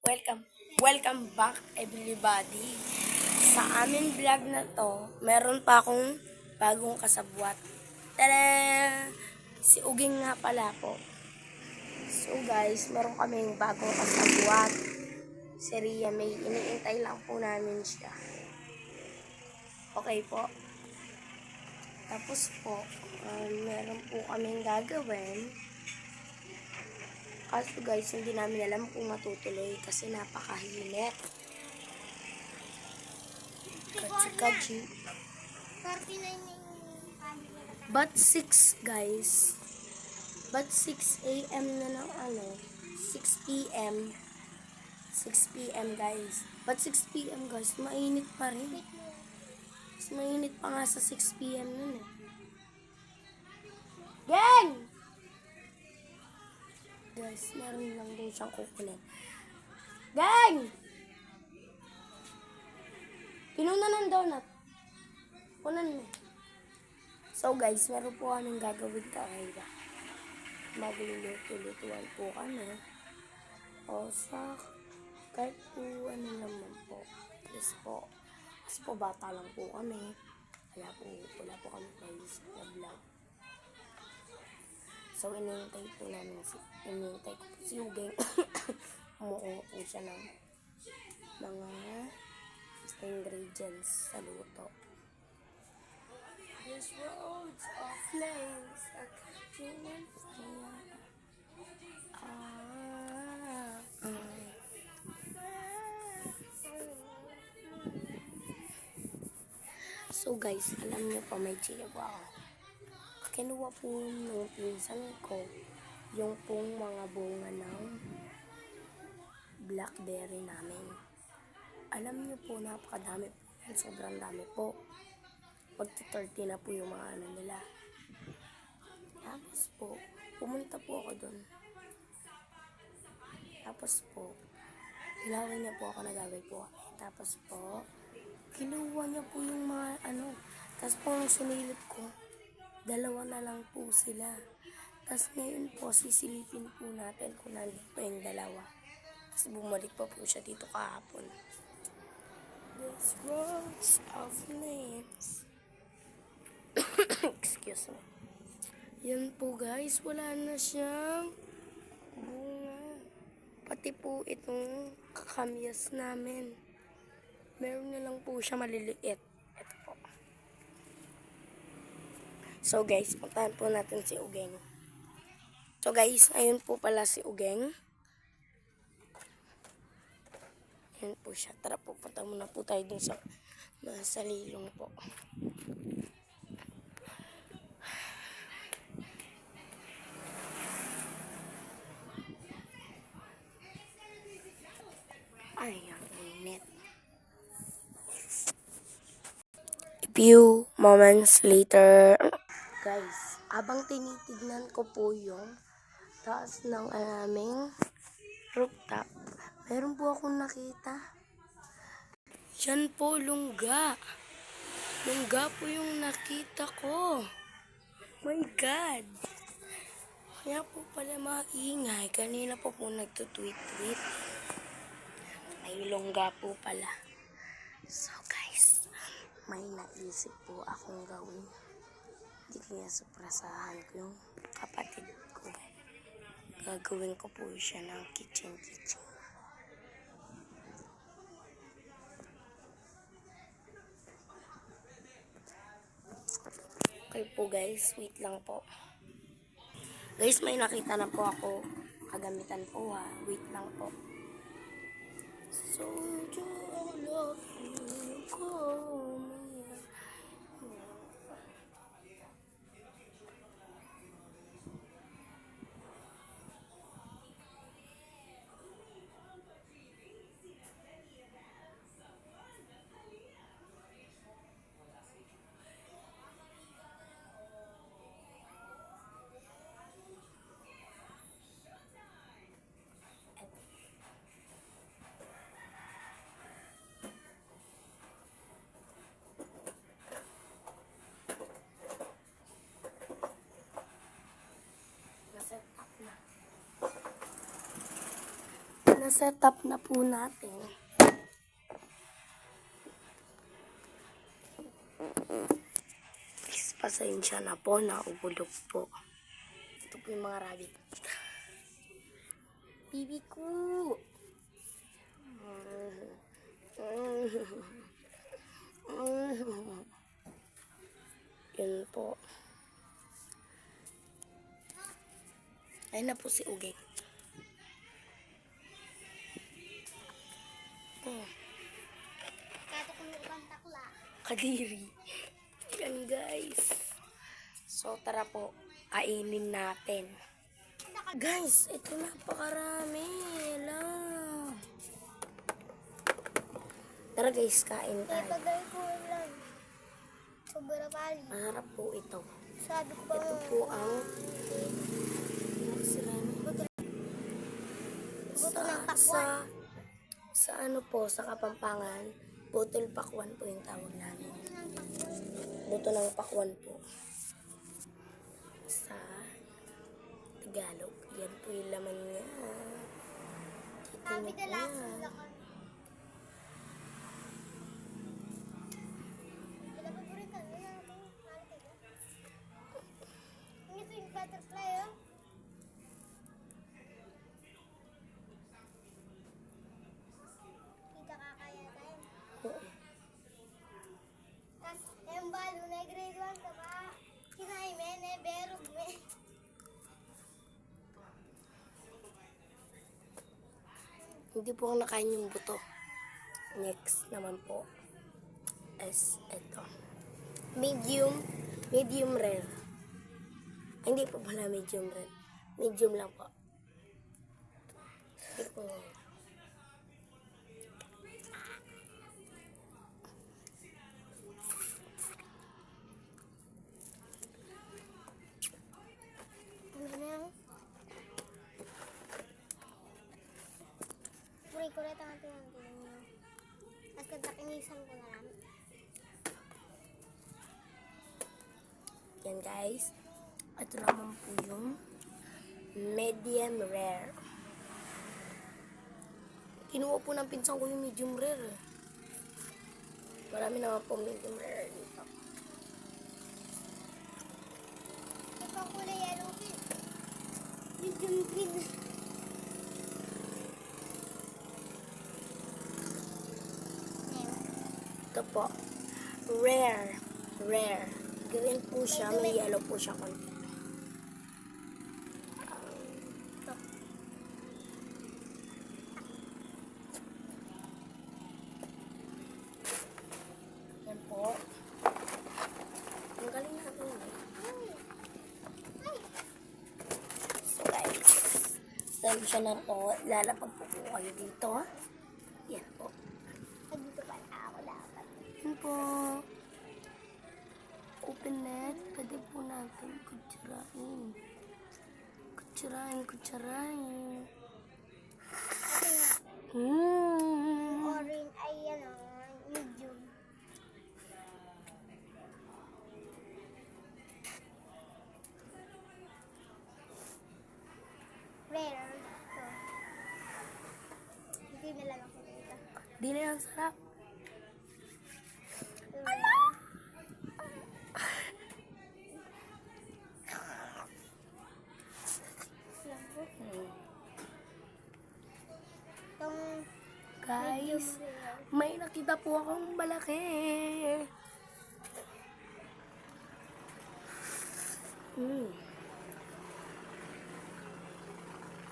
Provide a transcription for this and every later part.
Welcome back everybody. Sa aming vlog na to, meron pa akong bagong kasabwat. Tada! Si Uging nga pala po. So guys, meron kaming bagong kasabwat. Si Ria May, iniintay lang po namin siya. Okay po. Tapos po, meron po kaming gagawin. Kaso guys, hindi namin alam kung matutuloy kasi napakahinit. Kachi-kachi. But 6 guys. But 6 a.m. na ng 6 p.m. 6 p.m. guys. But 6 p.m. guys, mainit pa rin. Mas mainit pa nga sa 6 p.m. nun eh. Gang! Guys, meron lang din siyang kukunin. Gang! Pinuna ng donut. Kunan mo. So guys, meron po kaming gagawin kakaiba. Magluluto-lutuan po kami. O sa kahit po ano naman po. Yes po. Kasi po bata lang po kami. Wala po kami guys na vlog. So, inintay ko po si Ugeng. Umuungo po siya ng mga ingredients sa luto. These roads of flames are catching on fire. So guys, alam niyo pa may chili po ako. Kinuha po ng pinsan ko yung pong mga bunga ng blackberry namin. Alam niyo po, napakadami po yan. Sobrang dami po. Pag-30 na po yung mga nila. Tapos po, pumunta po ako doon. Tapos po, ilaway niya po ako, nagaway po kami. Tapos po, kinuha niya po yung mga Tapos po, nung sinilip ko, 2 na lang po sila. Tapos ngayon po, sisilipin po natin kung nandito yung 2. Tapos bumalik pa po siya dito kahapon. This rose of flames. Excuse me. Yan po guys, wala na siyang bunga. Pati po itong kakamyas namin. Meron na lang po siya maliliit. So guys, puntahan po natin si Ugeng. So guys, ayun po pala si Ugeng. Ayun po siya. Tara po, punta muna po tayo dun sa salilong po. Ay, ang init. A few moments later. Guys, abang tinitignan ko po yung taas ng aming rooftop, meron po akong nakita. Yan po, lungga. Lungga po yung nakita ko. My God. Kaya po pala maingay. Kanina po nagtutweet-tweet. May lungga po pala. So guys, may naisip po akong gawin. Hindi kaya suprasahan ko yung kapatid ko. Gagawin ko po siya ng kitchen. Okay po guys, wait lang po. Guys, may nakita na po ako. Kagamitan po ha. Wait lang po. So, do I love you? Call me. Na-set up na po natin. Please, pasensya na po, naubulog po. Ito po yung mga rabbit. Bibi ko! Yun po. Ayun na po si Ugeng. Kadiri. Yan guys. So tara po, kainin natin. Guys, ito napakarami lang. Tara guys, kain tayo. Ipagay ko lang. Sobra pali. Masarap po ito. Sabi ko ba Ito po ang sa ano po, sa Kapampangan, butol pakwan po yung tawag namin. Buto ng pakwan po. Sa Tagalog. Yan po yung laman niya. sabi Kita na lang. niyo po. Ito yung butterfly, oh. Kita kakaya tayo. Tas, yung balo na grade 1 ka pa. Kinain me, ne, berog me. Hindi po ako nakain yung buto. Next naman po is ito. Medium rare. Ay, hindi po pala medium rare. Medium lang po. Hindi po. Ano na yan? Puri ko rin ang ating niyo. At katakinisan ko na lang. Yan guys. Ito naman po yung medium rare. Kinuha po ng pinsan ko yung medium rare. Marami naman po medium rare dito. Ito ang kulay yellow pin. Medium green. Ito po. Rare. Rare. Green po siya. May yellow po siya konti. Yan po. Ang galing natin. So guys. Sensya na po. Lalapag po kayo dito. Yan po. Ay, dito pala ako dapat. Yan po. Open net. Pwede po natin kutsarain. Kutsarain. Orange ay ano, medium. Rare. Hindi na lang ako dito. Di na yung sarap. Itong Guys, may nakita po akong malaki.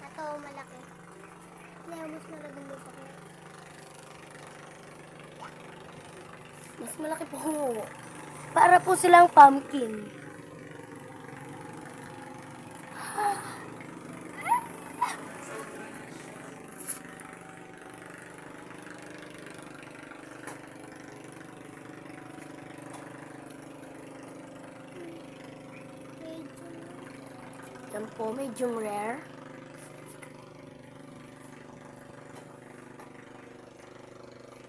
ito malaki. Mas malaki mo pa ko. Mas malaki po. Para po silang pumpkin. Yan po, medium rare.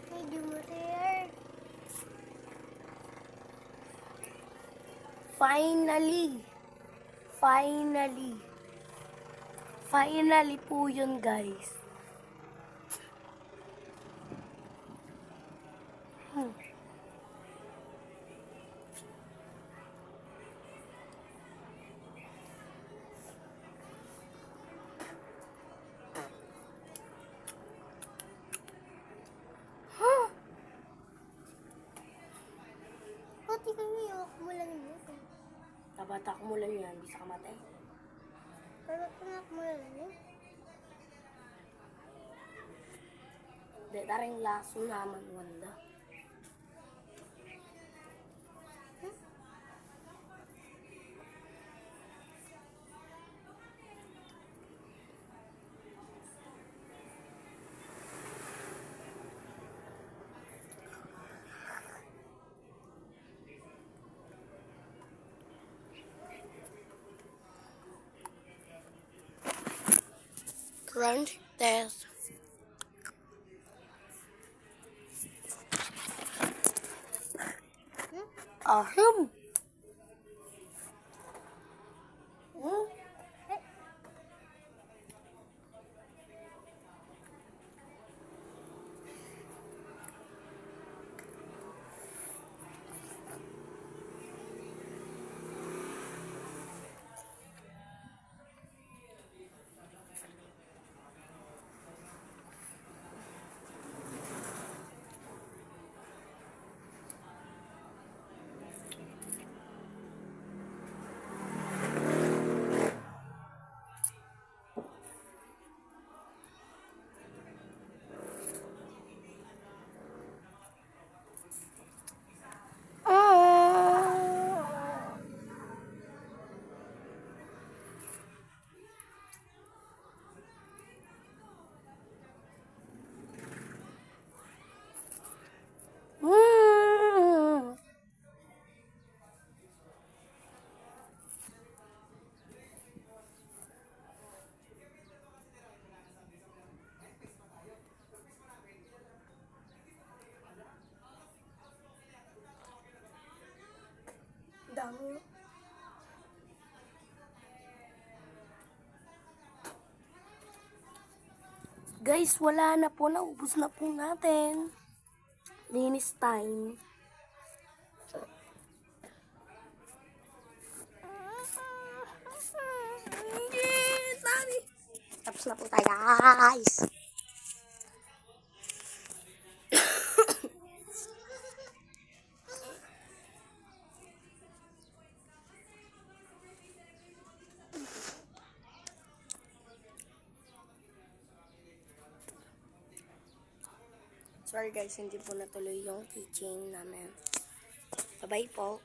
Medium rare. Finally po yun guys. kayo yung kumulan yung buto. Kabata ko mula yan, bisa ka matay. Pero kumulan yun. Di, taring laso naman, wanda. Crunch test. Ahim. Hmm? Mm. Dami. Guys, wala na po. Naubos na po natin. Linis time. Tapos na po tayo, guys. Sorry guys, hindi po natuloy yung teaching namin. Bye-bye po.